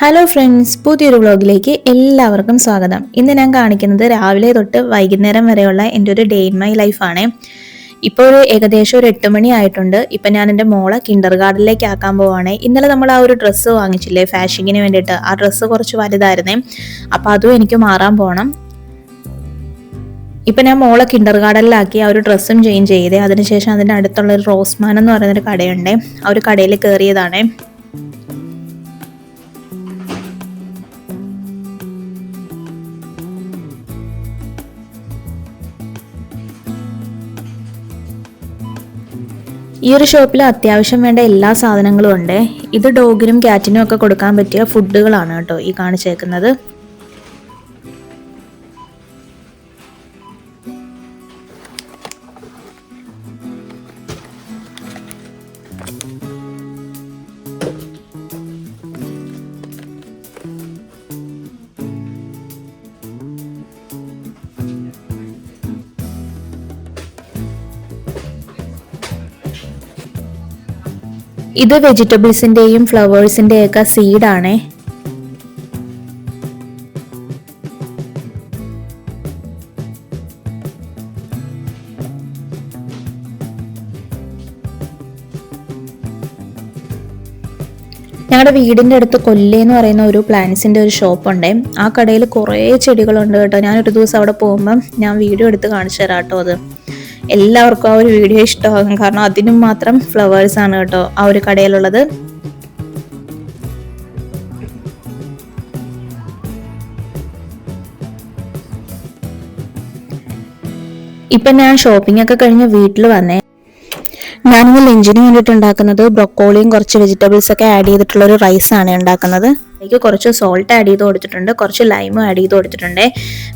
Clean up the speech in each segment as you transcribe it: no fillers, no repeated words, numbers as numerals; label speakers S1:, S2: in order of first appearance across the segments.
S1: Hello friends, പുതിയൊരു വ്ളോഗിലേക്ക് എല്ലാവർക്കും സ്വാഗതം. ഇന്ന് ഞാൻ കാണിക്കുന്നത് രാവിലെ തൊട്ട് വൈകുന്നേരം വരെയുള്ള എൻ്റെ ഒരു ഡേ ഇൻ മൈ ലൈഫാണ്. ഇപ്പോൾ ഏകദേശം ഒരു 8 മണി ആയിട്ടുണ്ട്. ഇപ്പം ഞാൻ എൻ്റെ മോളെ കിൻഡർ ഗാർഡനിലേക്ക് ആക്കാൻ പോവാണ്. ഇന്നലെ നമ്മൾ ആ ഒരു ഡ്രസ്സ് വാങ്ങിച്ചില്ലേ ഫാഷനിങ്ങിന് വേണ്ടിയിട്ട്, ആ ഡ്രസ്സ് കുറച്ച് വലുതായിരുന്നേ, അപ്പോൾ അതും എനിക്ക് മാറാൻ പോകണം. ഇപ്പം ഞാൻ മോളെ കിൻഡർ ഗാർഡനിലാക്കി ആ ഒരു ഡ്രസ്സും ചേഞ്ച് ചെയ്തേ. അതിനുശേഷം അതിൻ്റെ അടുത്തുള്ള ഒരു റോസ്മാൻ എന്ന് പറയുന്നൊരു കടയുണ്ട്, ആ ഒരു കടയിൽ കയറിയതാണ്. ഈ ഒരു ഷോപ്പിൽ അത്യാവശ്യം വേണ്ട എല്ലാ സാധനങ്ങളും ഉണ്ട്. ഇത് ഡോഗിനും ക്യാറ്റിനും ഒക്കെ കൊടുക്കാൻ പറ്റിയ ഫുഡുകളാണ് കേട്ടോ ഈ കാണിച്ചേക്കുന്നത്. ഇത് വെജിറ്റബിൾസിൻ്റെയും ഫ്ലവേഴ്സിൻ്റെയും ഒക്കെ സീഡാണേ. ഞങ്ങളുടെ വീടിൻ്റെ അടുത്ത് കൊല്ലേന്ന് പറയുന്ന ഒരു പ്ലാന്റ്സിൻ്റെ ഒരു ഷോപ്പുണ്ട്. ആ കടയിൽ കുറേ ചെടികളുണ്ട് കേട്ടോ. ഞാനൊരു ദിവസം അവിടെ പോകുമ്പം ഞാൻ വീഡിയോ എടുത്ത് കാണിച്ചു തരാം കേട്ടോ. അത് എല്ലാവർക്കും ആ ഒരു വീഡിയോ ഇഷ്ടമാകും, കാരണം അതിനും മാത്രം ഫ്ലവേഴ്സ് ആണ് കേട്ടോ ആ ഒരു കടയിലുള്ളത്. ഇപ്പം ഞാൻ ഷോപ്പിംഗ് ഒക്കെ കഴിഞ്ഞ് വീട്ടിൽ വന്നേ. ഞാനിന്ന് ലഞ്ചിന് വേണ്ടിയിട്ട് ഉണ്ടാക്കുന്നത് ബ്രൊക്കോളിയും കുറച്ച് വെജിറ്റബിൾസ് ഒക്കെ ആഡ് ചെയ്തിട്ടുള്ള ഒരു റൈസാണ് ഉണ്ടാക്കുന്നത്. അതിലേക്ക് കുറച്ച് സോൾട്ട് ആഡ് ചെയ്ത് കൊടുത്തിട്ടുണ്ട്, കുറച്ച് ലൈമും ആഡ് ചെയ്ത് കൊടുത്തിട്ടുണ്ട്.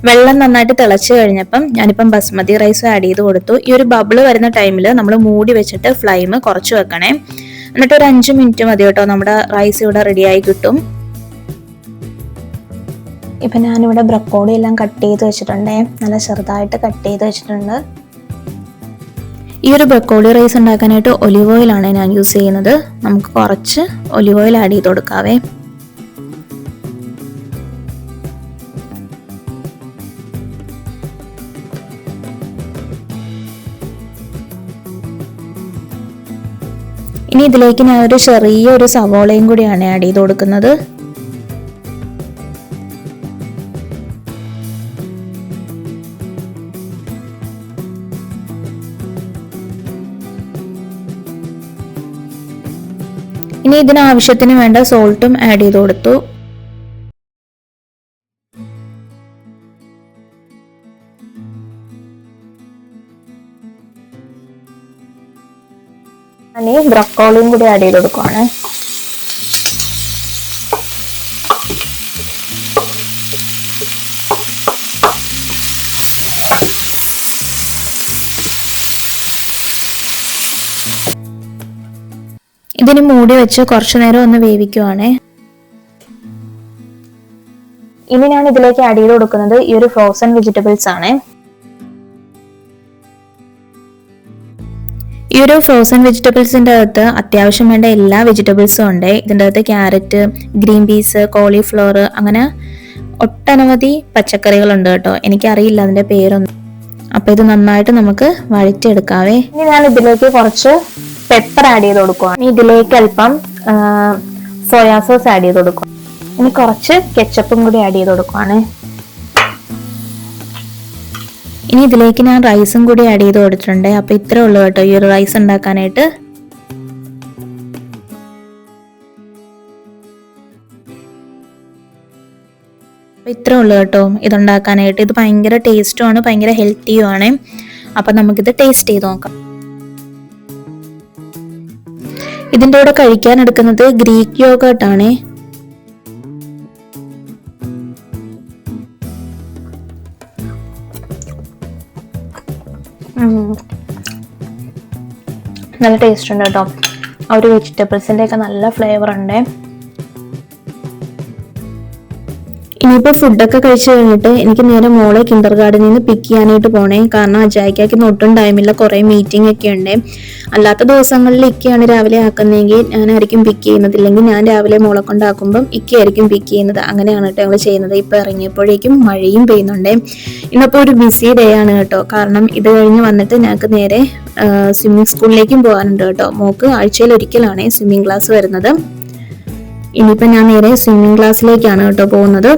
S1: വെള്ളം നന്നായിട്ട് തിളച്ച് കഴിഞ്ഞപ്പം ഞാനിപ്പം ബസ്മതി റൈസ് ആഡ് ചെയ്ത് കൊടുത്തു. ഈ ഒരു ബബിള് വരുന്ന ടൈമിൽ നമ്മൾ മൂടി വെച്ചിട്ട് ഫ്ലെയിം കുറച്ച് വെക്കണേ. എന്നിട്ട് ഒരു 5 മിനിറ്റ് മതി കേട്ടോ, നമ്മുടെ റൈസ് ഇവിടെ റെഡിയായി കിട്ടും. ഇപ്പം ഞാനിവിടെ ബ്രൊക്കോളി എല്ലാം കട്ട് ചെയ്ത് വെച്ചിട്ടുണ്ടേ, നല്ല ചെറുതായിട്ട് കട്ട് ചെയ്ത് വെച്ചിട്ടുണ്ട്. ഈ ഒരു ബ്രൊക്കോളി റൈസ് ഉണ്ടാക്കാനായിട്ട് ഒലിവ് ഓയിലാണ് ഞാൻ യൂസ് ചെയ്യുന്നത്. നമുക്ക് കുറച്ച് ഒലിവ് ഓയിൽ ആഡ് ചെയ്ത് കൊടുക്കാവേ. ഇനി ഇതിലേക്ക് ഞാൻ ഒരു ചെറിയൊരു സവോളയും കൂടിയാണ് ആഡ് ചെയ്ത് കൊടുക്കുന്നത്. ഇനി ഇതിനാവശ്യത്തിന് വേണ്ട സോൾട്ടും ആഡ് ചെയ്ത് കൊടുത്തു. ഇനി ബ്രൊക്കോളിയും കൂടി ആഡ് ചെയ്ത് കൊടുക്കുവാണ്. ഇതിന് മൂടി വെച്ച് കുറച്ചു നേരം ഒന്ന് വേവിക്കുവാണേ. ഇനി ഞാൻ ഇതിലേക്ക് ആഡ് ചെയ്ത് കൊടുക്കുന്നത് ഈ ഒരു ഫ്രോസൺ വെജിറ്റബിൾസ് ആണ്. ഈ ഒരു ഫ്രോസൺ വെജിറ്റബിൾസിൻ്റെ അകത്ത് അത്യാവശ്യം വേണ്ട എല്ലാ വെജിറ്റബിൾസും ഉണ്ട്. ഇതിൻ്റെ അകത്ത് ക്യാരറ്റ്, ഗ്രീൻ പീസ്, കോളിഫ്ലവർ, അങ്ങനെ ഒട്ടനവധി പച്ചക്കറികളുണ്ട് കേട്ടോ. എനിക്കറിയില്ല അതിൻ്റെ പേരൊന്നും. അപ്പോൾ ഇത് നന്നായിട്ട് നമുക്ക് വഴറ്റിയെടുക്കാവേ. ഇനി ഞാൻ ഇതിലേക്ക് കുറച്ച് പെപ്പർ ആഡ് ചെയ്ത് കൊടുക്കുക. ഇനി ഇതിലേക്ക് അല്പം സോയാ സോസ് ആഡ് ചെയ്ത് കൊടുക്കുക. ഇനി കുറച്ച് കെച്ചപ്പും കൂടി ആഡ് ചെയ്ത് കൊടുക്കുവാണ്. ഇനി ഇതിലേക്ക് ഞാൻ റൈസും കൂടി ആഡ് ചെയ്ത് കൊടുത്തിട്ടുണ്ട്. അപ്പൊ ഇത്രേ ഉള്ളൂ കേട്ടോ ഈ ഒരു റൈസ് ഉണ്ടാക്കാനായിട്ട്. ഇത്രേ ഉള്ളൂ കേട്ടോ ഇതുണ്ടാക്കാനായിട്ട്. ഇത് ഭയങ്കര ടേസ്റ്റും ആണ്, ഭയങ്കര ഹെൽത്തിയും ആണ്. അപ്പൊ നമുക്കിത് ടേസ്റ്റ് ചെയ്ത് നോക്കാം. ഇതിൻ്റെ കൂടെ കഴിക്കാൻ എടുക്കുന്നത് ഗ്രീക്ക് യോഗർട്ട് ആണ്. നല്ല ടേസ്റ്റ് ഉണ്ട് കേട്ടോ. ആ ഒരു വെജിറ്റബിൾസിൻ്റെ ഒക്കെ നല്ല ഫ്ലേവർ ഉണ്ട്. ഇനിയിപ്പോൾ ഫുഡൊക്കെ കഴിച്ചു കഴിഞ്ഞിട്ട് എനിക്ക് നേരെ മോളെ കിൻഡർ ഗാർഡനിൽ നിന്ന് പിക്ക് ചെയ്യാനായിട്ട് പോണേ. കാരണം അജായിക്കാക്ക് ഒട്ടും ടൈമില്ല, കുറേ മീറ്റിംഗ് ഒക്കെ ഉണ്ട്. അല്ലാത്ത ദിവസങ്ങളിൽ ഇക്കയാണ് രാവിലെ ആക്കുന്നതെങ്കിൽ ഞാനായിരിക്കും പിക്ക് ചെയ്യുന്നത്, ഇല്ലെങ്കിൽ ഞാൻ രാവിലെ മോളെ കൊണ്ടാക്കുമ്പം ഇക്കയായിരിക്കും പിക്ക് ചെയ്യുന്നത്. അങ്ങനെയാണ് കേട്ടോ ഞങ്ങൾ ചെയ്യുന്നത്. ഇപ്പോൾ ഇറങ്ങിയപ്പോഴേക്കും മഴയും പെയ്യുന്നുണ്ട്. ഇന്നിപ്പോൾ ഒരു ബിസി ഡേ ആണ് കേട്ടോ. കാരണം ഇത് കഴിഞ്ഞ് വന്നിട്ട് ഞങ്ങൾക്ക് നേരെ സ്വിമ്മിങ് സ്കൂളിലേക്കും പോകാനുണ്ട് കേട്ടോ. മോൾക്ക് ആഴ്ചയിൽ ഒരിക്കലാണ് സ്വിമ്മിങ് ക്ലാസ് വരുന്നത്. ഇനിയിപ്പോൾ ഞാൻ നേരെ സ്വിമ്മിങ് ക്ലാസ്സിലേക്കാണ് കേട്ടോ പോകുന്നത്.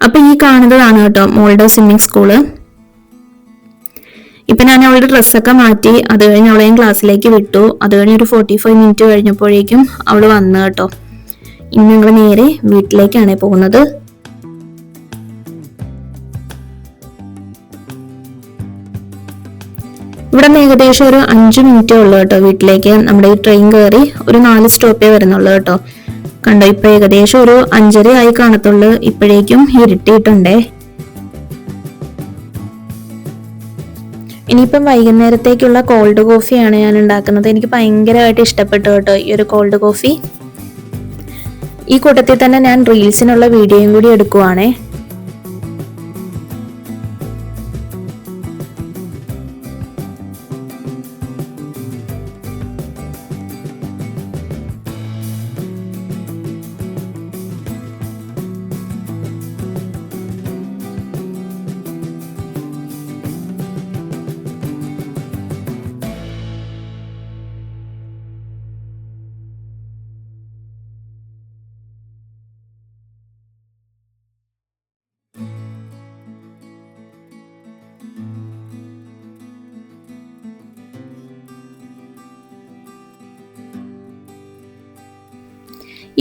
S1: അപ്പൊ ഈ കാണുന്നതാണ് കേട്ടോ മോളുടെ സ്വിമ്മിങ് സ്കൂള്. ഇപ്പൊ ഞാൻ അവളുടെ ഡ്രസ്സൊക്കെ മാറ്റി അത് കഴിഞ്ഞ് അവളെയും ക്ലാസ്സിലേക്ക് വിട്ടു. അത് കഴിഞ്ഞ് ഒരു 45 മിനിറ്റ് കഴിഞ്ഞപ്പോഴേക്കും അവള് വന്നു കേട്ടോ. ഇനി ഞങ്ങൾ നേരെ വീട്ടിലേക്കാണ് പോകുന്നത്. ഇവിടെ നിന്ന് ഏകദേശം ഒരു 5 മിനിറ്റേ ഉള്ളൂ കേട്ടോ വീട്ടിലേക്ക്. നമ്മുടെ ഈ ട്രെയിൻ കയറി ഒരു 4 സ്റ്റോപ്പേ വരുന്നുള്ളൂ കേട്ടോ. കണ്ടോ, ഇപ്പൊ ഏകദേശം ഒരു 5:30 ആയി കാണത്തുള്ളൂ. ഇപ്പോഴേക്കും ഇരുട്ടിയിട്ടുണ്ടേ. ഇനിയിപ്പം വൈകുന്നേരത്തേക്കുള്ള കോൾഡ് കോഫിയാണ് ഞാൻ ഉണ്ടാക്കുന്നത്. എനിക്ക് ഭയങ്കരമായിട്ട് ഇഷ്ടപ്പെട്ടു കേട്ടോ ഈ ഒരു കോൾഡ് കോഫി. ഈ കൂട്ടത്തിൽ തന്നെ ഞാൻ റീൽസിനുള്ള വീഡിയോയും കൂടി എടുക്കുവാണേ.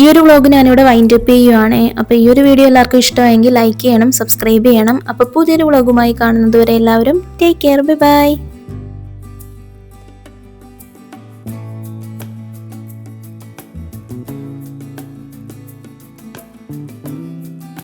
S1: ഈ ഒരു വ്ളോഗ് ഞാനിവിടെ വൈൻഡ് അപ്പ് ചെയ്യുവാണ്. അപ്പോൾ ഈ ഒരു വീഡിയോ എല്ലാവർക്കും ഇഷ്ടമായെങ്കിൽ ലൈക്ക് ചെയ്യണം, സബ്സ്ക്രൈബ് ചെയ്യണം. അപ്പോൾ പുതിയൊരു വ്ളോഗുമായി കാണുന്നത് വരെ എല്ലാവരും ടേക്ക് കെയർ, ബൈ ബൈ.